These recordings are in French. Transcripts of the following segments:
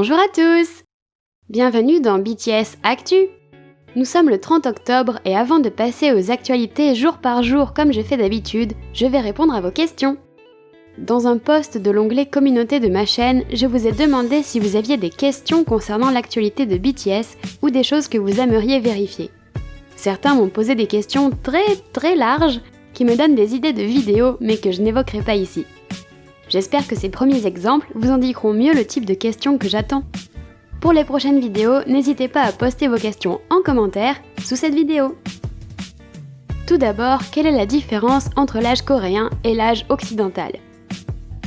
Bonjour à tous! Bienvenue dans BTS Actu! Nous sommes le 30 octobre et avant de passer aux actualités jour par jour comme je fais d'habitude, je vais répondre à vos questions. Dans un post de l'onglet Communauté de ma chaîne, je vous ai demandé si vous aviez des questions concernant l'actualité de BTS ou des choses que vous aimeriez vérifier. Certains m'ont posé des questions très larges qui me donnent des idées de vidéos mais que je n'évoquerai pas ici. J'espère que ces premiers exemples vous indiqueront mieux le type de questions que j'attends. Pour les prochaines vidéos, n'hésitez pas à poster vos questions en commentaire sous cette vidéo. Tout d'abord, quelle est la différence entre l'âge coréen et l'âge occidental ?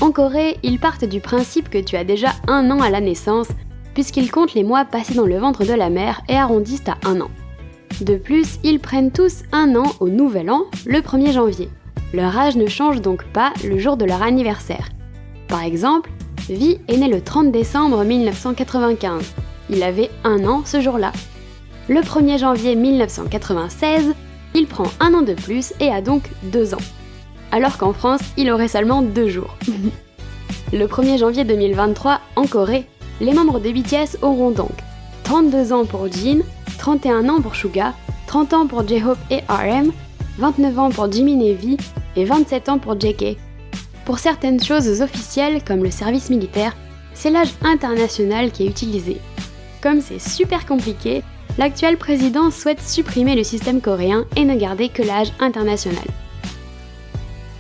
En Corée, ils partent du principe que tu as déjà 1 an à la naissance, puisqu'ils comptent les mois passés dans le ventre de la mère et arrondissent à 1 an. De plus, ils prennent tous 1 an au nouvel an, le 1er janvier. Leur âge ne change donc pas le jour de leur anniversaire. Par exemple, V est né le 30 décembre 1995. Il avait 1 an ce jour-là. Le 1er janvier 1996, il prend 1 an de plus et a donc 2 ans. Alors qu'en France, il aurait seulement 2 jours. Le 1er janvier 2023, en Corée, les membres de BTS auront donc 32 ans pour Jin, 31 ans pour Suga, 30 ans pour J-Hope et RM, 29 ans pour Jimin et V et 27 ans pour JK. Pour certaines choses officielles comme le service militaire, c'est l'âge international qui est utilisé. Comme c'est super compliqué, l'actuel président souhaite supprimer le système coréen et ne garder que l'âge international.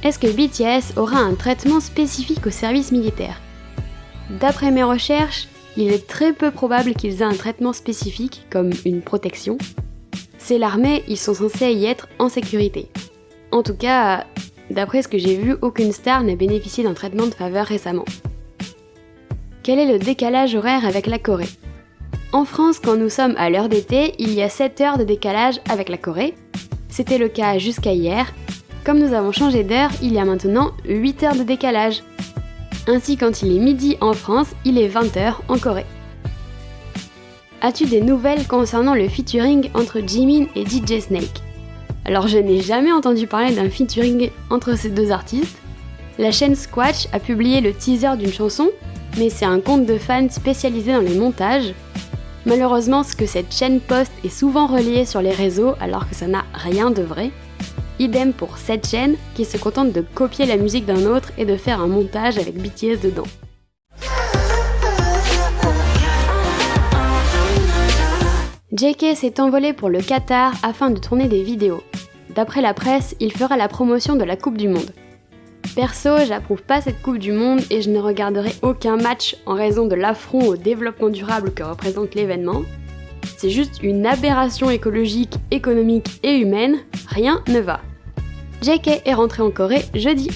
Est-ce que BTS aura un traitement spécifique au service militaire ? D'après mes recherches, il est très peu probable qu'ils aient un traitement spécifique, comme une protection. C'est l'armée, ils sont censés y être en sécurité. En tout cas, d'après ce que j'ai vu, aucune star n'a bénéficié d'un traitement de faveur récemment. Quel est le décalage horaire avec la Corée ? En France, quand nous sommes à l'heure d'été, il y a 7 heures de décalage avec la Corée. C'était le cas jusqu'à hier. Comme nous avons changé d'heure, il y a maintenant 8 heures de décalage. Ainsi, quand il est midi en France, il est 20 h en Corée. As-tu des nouvelles concernant le featuring entre Jimin et DJ Snake ? Alors je n'ai jamais entendu parler d'un featuring entre ces deux artistes. La chaîne Squatch a publié le teaser d'une chanson, mais c'est un compte de fans spécialisé dans les montages. Malheureusement, ce que cette chaîne poste est souvent relayé sur les réseaux alors que ça n'a rien de vrai. Idem pour cette chaîne qui se contente de copier la musique d'un autre et de faire un montage avec BTS dedans. JK s'est envolé pour le Qatar afin de tourner des vidéos. D'après la presse, il fera la promotion de la Coupe du Monde. Perso, j'approuve pas cette Coupe du Monde et je ne regarderai aucun match en raison de l'affront au développement durable que représente l'événement. C'est juste une aberration écologique, économique et humaine, rien ne va. JK est rentré en Corée jeudi.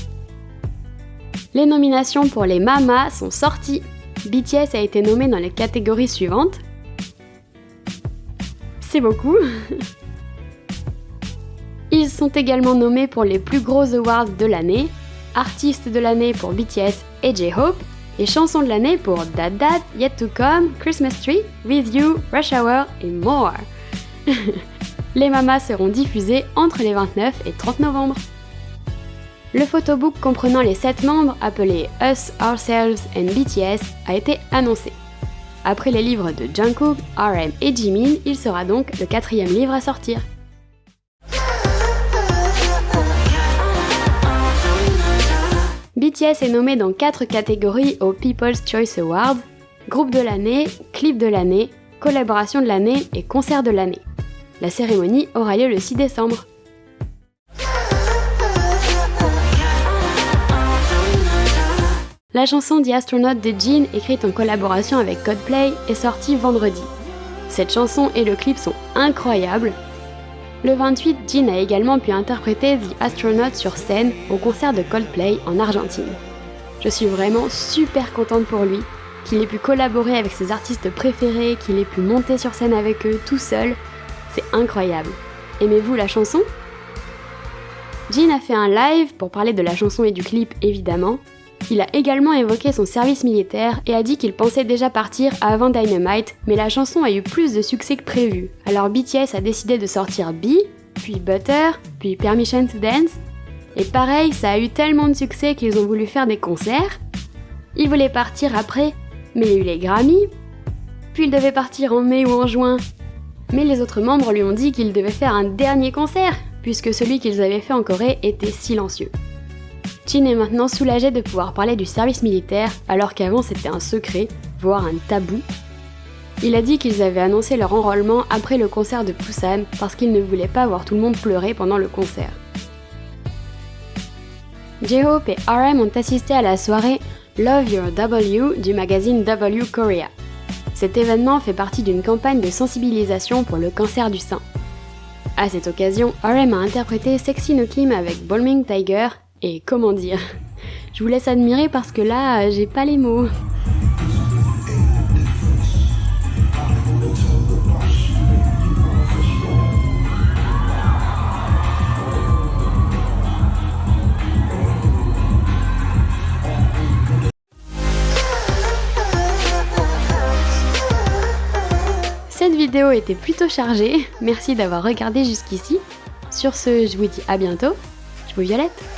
Les nominations pour les Mama sont sorties. BTS a été nommé dans les catégories suivantes. C'est beaucoup. Ils sont également nommés pour les plus gros awards de l'année, artistes de l'année pour BTS et J-Hope, et chansons de l'année pour That That, Yet to Come, Christmas Tree, With You, Rush Hour et more. Les Mamas seront diffusés entre les 29 et 30 novembre. Le photobook comprenant les 7 membres, appelé Us, Ourselves and BTS, a été annoncé. Après les livres de Jungkook, RM et Jimin, il sera donc le 4e livre à sortir. BTS est nommé dans 4 catégories aux People's Choice Awards, groupe de l'année, clip de l'année, collaboration de l'année et concert de l'année. La cérémonie aura lieu le 6 décembre. La chanson The Astronaut de Jin, écrite en collaboration avec Coldplay, est sortie vendredi. Cette chanson et le clip sont incroyables. Le 28, Jin a également pu interpréter The Astronaut sur scène au concert de Coldplay en Argentine. Je suis vraiment super contente pour lui, qu'il ait pu collaborer avec ses artistes préférés, qu'il ait pu monter sur scène avec eux tout seul. C'est incroyable. Aimez-vous la chanson ? Jin a fait un live pour parler de la chanson et du clip évidemment. Il a également évoqué son service militaire et a dit qu'il pensait déjà partir avant Dynamite, mais la chanson a eu plus de succès que prévu. Alors BTS a décidé de sortir B, puis Butter, puis Permission to Dance. Et pareil, ça a eu tellement de succès qu'ils ont voulu faire des concerts. Ils voulaient partir après, mais il y a eu les Grammys, puis il devait partir en mai ou en juin. Mais les autres membres lui ont dit qu'il devait faire un dernier concert, puisque celui qu'ils avaient fait en Corée était silencieux. Jin est maintenant soulagé de pouvoir parler du service militaire, alors qu'avant c'était un secret, voire un tabou. Il a dit qu'ils avaient annoncé leur enrôlement après le concert de Busan, parce qu'ils ne voulaient pas voir tout le monde pleurer pendant le concert. J-Hope et RM ont assisté à la soirée Love Your W du magazine W Korea. Cet événement fait partie d'une campagne de sensibilisation pour le cancer du sein. À cette occasion, RM a interprété Sexy No Kim avec Balming Tiger, et comment dire, je vous laisse admirer parce que là, j'ai pas les mots. Cette vidéo était plutôt chargée, merci d'avoir regardé jusqu'ici. Sur ce, je vous dis à bientôt, je vous violette.